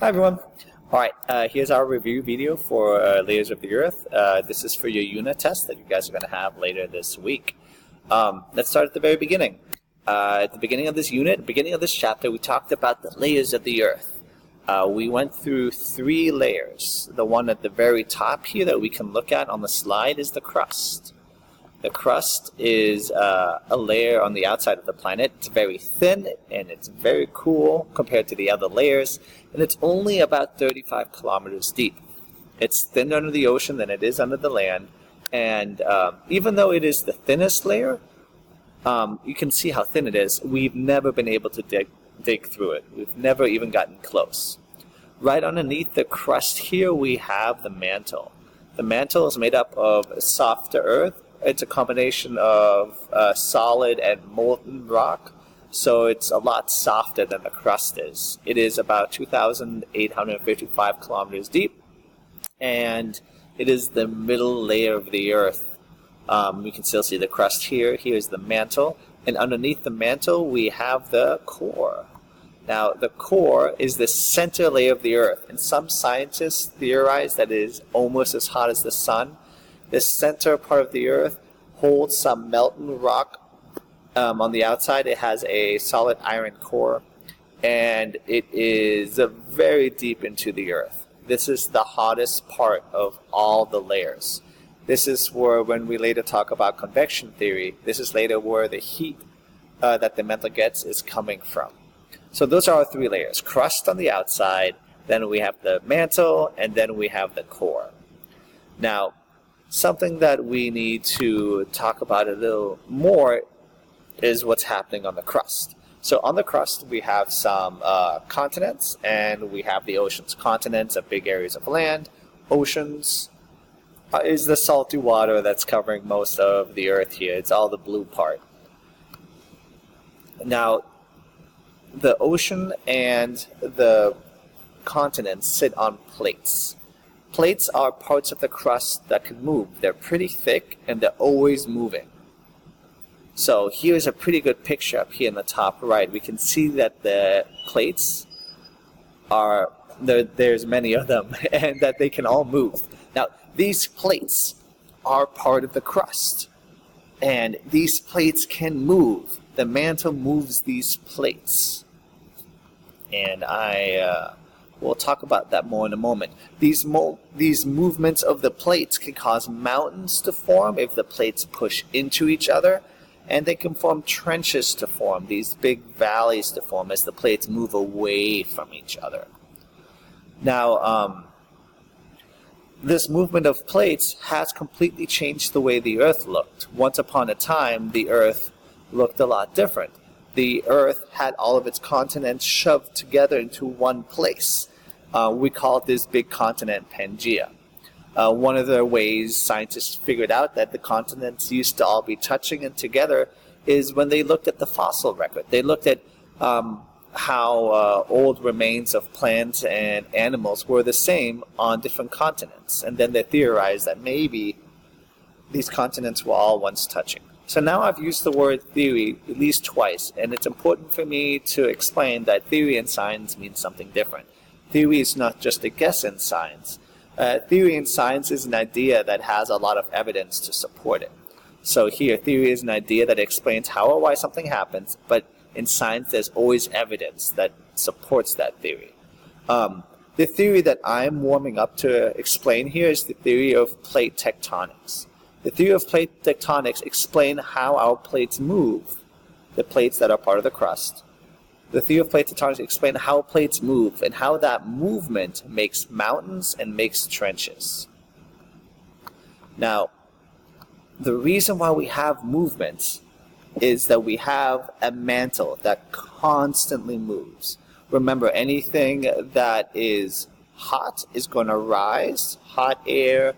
Hi everyone. Alright, here's our review video for Layers of the Earth. This is for your unit test that you guys are going to have later this week. Let's start at the very beginning. At the beginning of this unit, beginning of this chapter, we talked about the layers of the Earth. We went through 3 layers. The one at the very top here that we can look at on the slide is the crust. The crust is a layer on the outside of the planet. It's very thin and it's very cool compared to the other layers, and it's only about 35 kilometers deep. It's thinner under the ocean than it is under the land, and even though it is the thinnest layer, you can see how thin it is. We've never been able to dig through it. We've never even gotten close. Right underneath the crust here we have the mantle. The mantle is made up of softer earth. It's a combination of solid and molten rock, so it's a lot softer than the crust is. It is about 2,855 kilometers deep, and it is the middle layer of the Earth. We can still see the crust here. Here's the mantle, and underneath the mantle we have the core. Now, the core is the center layer of the Earth, and some scientists theorize that it is almost as hot as the sun. This center part of the Earth holds some molten rock on the outside. It has a solid iron core, and it is very deep into the Earth. This is the hottest part of all the layers. This is where, when we later talk about convection theory, this is later where the heat that the mantle gets is coming from. So those are our 3 layers. Crust on the outside, then we have the mantle, and then we have the core. Now, something that we need to talk about a little more is what's happening on the crust. So on the crust we have some continents, and we have the oceans. Continents are big areas of land. Oceans is the salty water that's covering most of the Earth here. It's all the blue part. Now, the ocean and the continents sit on plates. Plates are parts of the crust that can move. They're pretty thick and they're always moving. So here's a pretty good picture up here in the top right. We can see that the plates are, there's many of them, and that they can all move. Now, these plates are part of the crust, and these plates can move. The mantle moves these plates. And we'll talk about that more in a moment. These movements of the plates can cause mountains to form if the plates push into each other, and they can form trenches to form, these big valleys to form as the plates move away from each other. Now, this movement of plates has completely changed the way the Earth looked. Once upon a time, the Earth looked a lot different. The Earth had all of its continents shoved together into one place. We call this big continent Pangaea. One of the ways scientists figured out that the continents used to all be touching and together is when they looked at the fossil record. They looked at how old remains of plants and animals were the same on different continents. And then they theorized that maybe these continents were all once touching. So now I've used the word theory at least twice, and it's important for me to explain that theory in science means something different. Theory is not just a guess in science. Theory in science is an idea that has a lot of evidence to support it. So here, theory is an idea that explains how or why something happens, but in science there's always evidence that supports that theory. The theory that I'm warming up to explain here is the theory of plate tectonics. The theory of plate tectonics explains how our plates move, the plates that are part of the crust. The theory of plate tectonics explains how plates move and how that movement makes mountains and makes trenches. Now, the reason why we have movements is that we have a mantle that constantly moves. Remember, anything that is hot is going to rise. Hot air,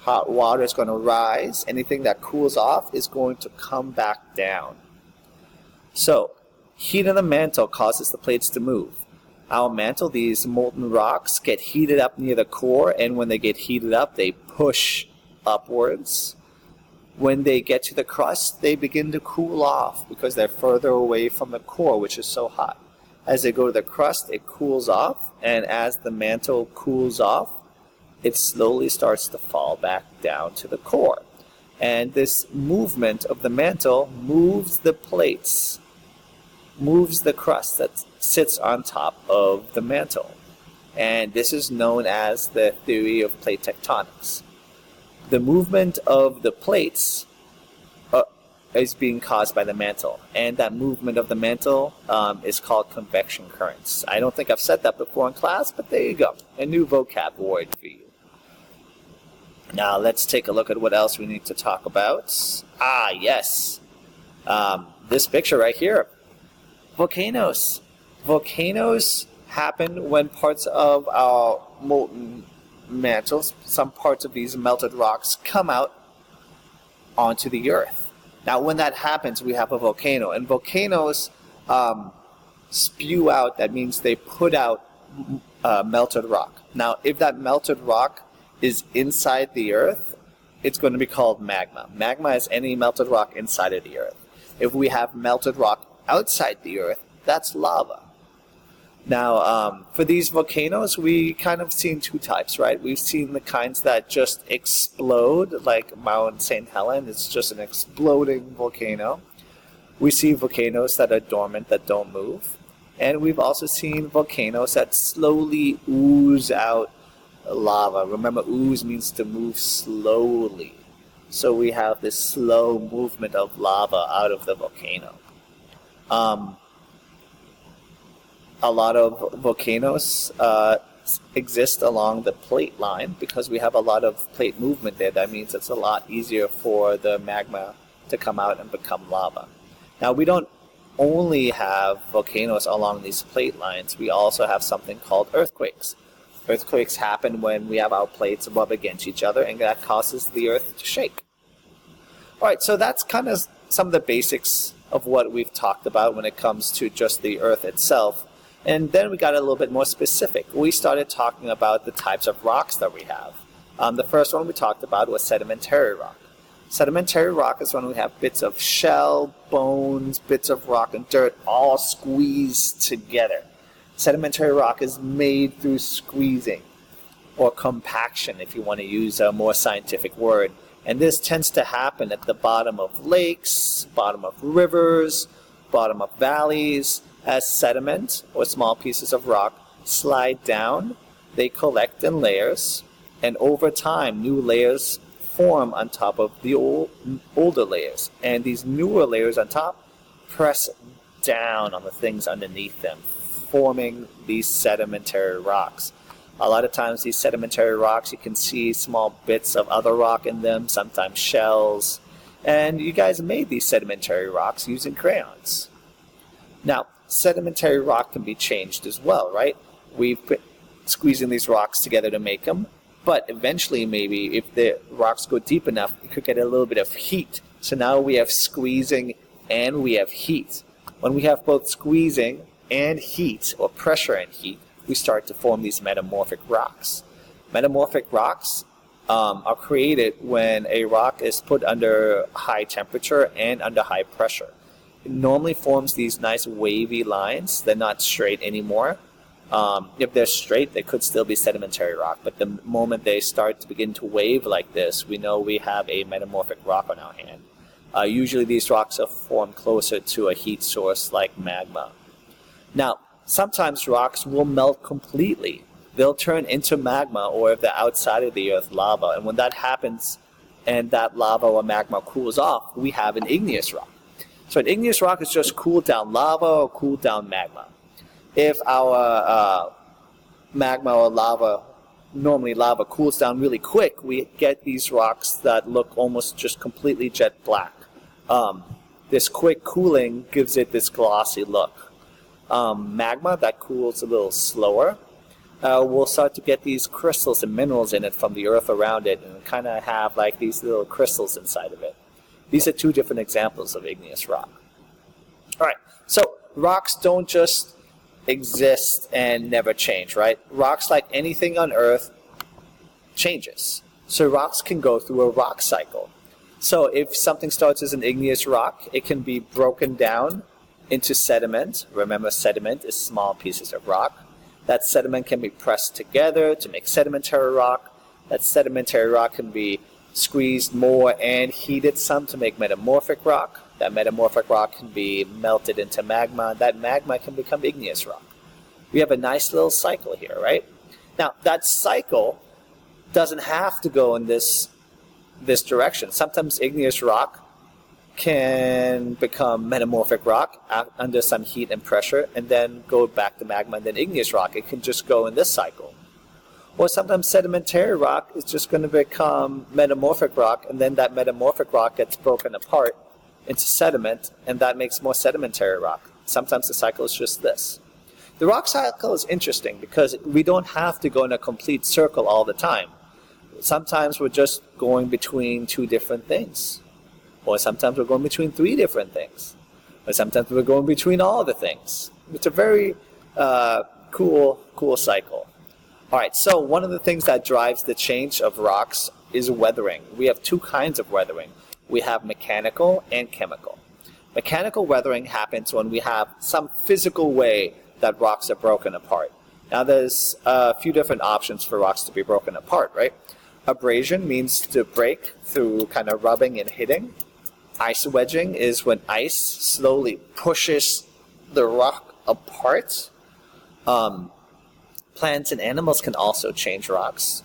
hot water is going to rise. Anything that cools off is going to come back down. So, heat in the mantle causes the plates to move. Our mantle, these molten rocks, get heated up near the core, and when they get heated up, they push upwards. When they get to the crust, they begin to cool off because they're further away from the core, which is so hot. As they go to the crust, it cools off, and as the mantle cools off, it slowly starts to fall back down to the core. And this movement of the mantle moves the plates, moves the crust that sits on top of the mantle. And this is known as the theory of plate tectonics. The movement of the plates is being caused by the mantle, and that movement of the mantle is called convection currents. I don't think I've said that before in class, but there you go, a new vocab word for you. Now let's take a look at what else we need to talk about. Ah, yes, this picture right here, volcanoes. Volcanoes happen when parts of our molten mantles, some parts of these melted rocks, come out onto the earth. Now, when that happens, we have a volcano, and volcanoes spew out. That means they put out melted rock. Now, if that melted rock is inside the earth, it's going to be called magma. Magma is any melted rock inside of the earth. If we have melted rock outside the earth, that's lava. Now, for these volcanoes, we kind of seen two types, right? We've seen the kinds that just explode, like Mount St. Helens. It's just an exploding volcano. We see volcanoes that are dormant, that don't move. And we've also seen volcanoes that slowly ooze out lava. Remember, ooze means to move slowly. So we have this slow movement of lava out of the volcano. A lot of volcanoes exist along the plate line because we have a lot of plate movement there. That means it's a lot easier for the magma to come out and become lava. Now, we don't only have volcanoes along these plate lines. We also have something called earthquakes. Earthquakes happen when we have our plates rub against each other, and that causes the earth to shake. All right, so that's kind of some of the basics of what we've talked about when it comes to just the earth itself. And then we got a little bit more specific. We started talking about the types of rocks that we have. The first one we talked about was sedimentary rock. Sedimentary rock is when we have bits of shell, bones, bits of rock and dirt all squeezed together. Sedimentary rock is made through squeezing, or compaction if you want to use a more scientific word. And this tends to happen at the bottom of lakes, bottom of rivers, bottom of valleys. As sediment, or small pieces of rock, slide down, they collect in layers, and over time, new layers form on top of the older layers. And these newer layers on top press down on the things underneath them, forming these sedimentary rocks. A lot of times these sedimentary rocks, you can see small bits of other rock in them, sometimes shells. And you guys made these sedimentary rocks using crayons. Now, sedimentary rock can be changed as well, right? We've been squeezing these rocks together to make them, but eventually maybe if the rocks go deep enough, it could get a little bit of heat. So now we have squeezing and we have heat. When we have both squeezing and heat, or pressure and heat, we start to form these metamorphic rocks. Metamorphic rocks are created when a rock is put under high temperature and under high pressure. It normally forms these nice wavy lines. They're not straight anymore. If they're straight, they could still be sedimentary rock, but the moment they start to begin to wave like this, we know we have a metamorphic rock on our hand. Usually these rocks are formed closer to a heat source like magma. Now, sometimes rocks will melt completely. They'll turn into magma, or if they're outside of the earth, lava. And when that happens and that lava or magma cools off, we have an igneous rock. So an igneous rock is just cooled down lava or cooled down magma. If our magma or lava, normally lava, cools down really quick, we get these rocks that look almost just completely jet black. This quick cooling gives it this glossy look. Magma that cools a little slower, we'll start to get these crystals and minerals in it from the earth around it, and kind of have like these little crystals inside of it. These are two different examples of igneous rock. All right, so rocks don't just exist and never change, right? Rocks, like anything on earth, changes. So rocks can go through a rock cycle. So if something starts as an igneous rock, it can be broken down into sediment. Remember, sediment is small pieces of rock. That sediment can be pressed together to make sedimentary rock. That sedimentary rock can be squeezed more and heated some to make metamorphic rock. That metamorphic rock can be melted into magma. That magma can become igneous rock. We have a nice little cycle here, right? Now, that cycle doesn't have to go in this direction. Sometimes igneous rock can become metamorphic rock under some heat and pressure and then go back to magma and then igneous rock. It can just go in this cycle. Or sometimes sedimentary rock is just going to become metamorphic rock, and then that metamorphic rock gets broken apart into sediment, and that makes more sedimentary rock. Sometimes the cycle is just this. The rock cycle is interesting because we don't have to go in a complete circle all the time. Sometimes we're just going between two different things. Or sometimes we're going between three different things. Or sometimes we're going between all the things. It's a very cool cycle. All right, so one of the things that drives the change of rocks is weathering. We have two kinds of weathering. We have mechanical and chemical. Mechanical weathering happens when we have some physical way that rocks are broken apart. Now there's a few different options for rocks to be broken apart, right? Abrasion means to break through kind of rubbing and hitting. Ice wedging is when ice slowly pushes the rock apart. Plants and animals can also change rocks.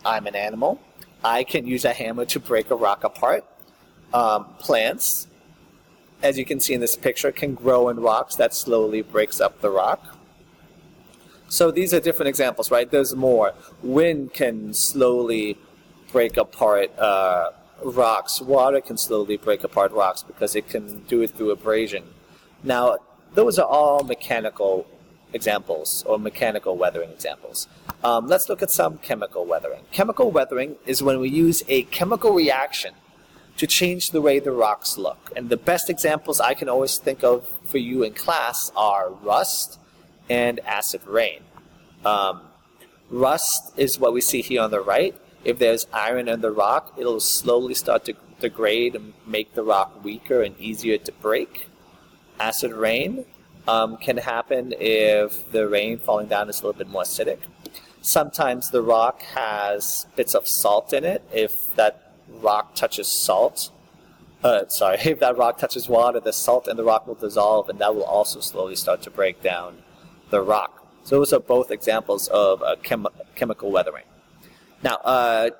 I'm an animal. I can use a hammer to break a rock apart. Plants, as you can see in this picture, can grow in rocks that slowly breaks up the rock. So these are different examples, right? There's more. Wind can slowly break apart rocks. Water can slowly break apart rocks because it can do it through abrasion. Now, those are all mechanical examples or mechanical weathering examples. Let's look at some chemical weathering. Chemical weathering is when we use a chemical reaction to change the way the rocks look. And the best examples I can always think of for you in class are rust and acid rain. Rust is what we see here on the right. If there's iron in the rock, it'll slowly start to degrade and make the rock weaker and easier to break. Acid rain can happen if the rain falling down is a little bit more acidic. Sometimes the rock has bits of salt in it. If that rock touches if that rock touches water, the salt in the rock will dissolve, and that will also slowly start to break down the rock. So those are both examples of chemical weathering. Now,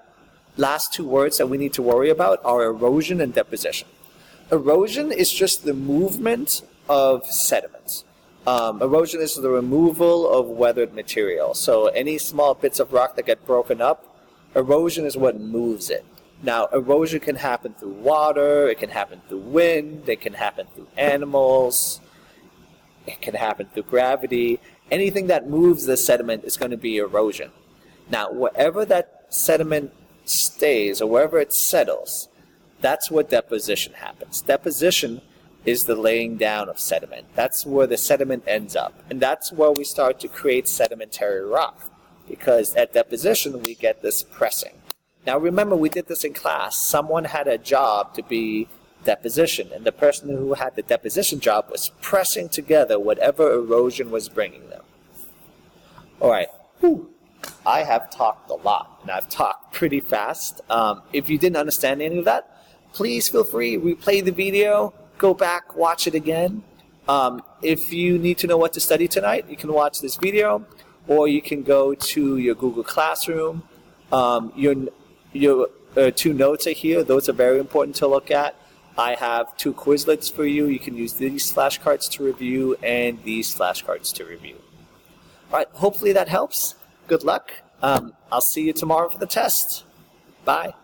last two words that we need to worry about are erosion and deposition. Erosion is just the movement of sediments. Erosion is the removal of weathered material. So any small bits of rock that get broken up, erosion is what moves it. Now, erosion can happen through water, it can happen through wind, it can happen through animals, it can happen through gravity. Anything that moves the sediment is going to be erosion. Now, wherever that sediment stays or wherever it settles, that's where deposition happens. Deposition is the laying down of sediment. That's where the sediment ends up. And that's where we start to create sedimentary rock, because at deposition we get this pressing. Now remember, we did this in class. Someone had a job to be deposition, and the person who had the deposition job was pressing together whatever erosion was bringing them. All right. I have talked a lot, and I've talked pretty fast. If you didn't understand any of that, please feel free, replay the video, go back, watch it again. If you need to know what to study tonight, you can watch this video, or you can go to your Google Classroom. Your two notes are here. Those are very important to look at. I have two Quizlets for you. You can use these flashcards to review and these flashcards to review. All right, hopefully that helps. Good luck. I'll see you tomorrow for the test. Bye.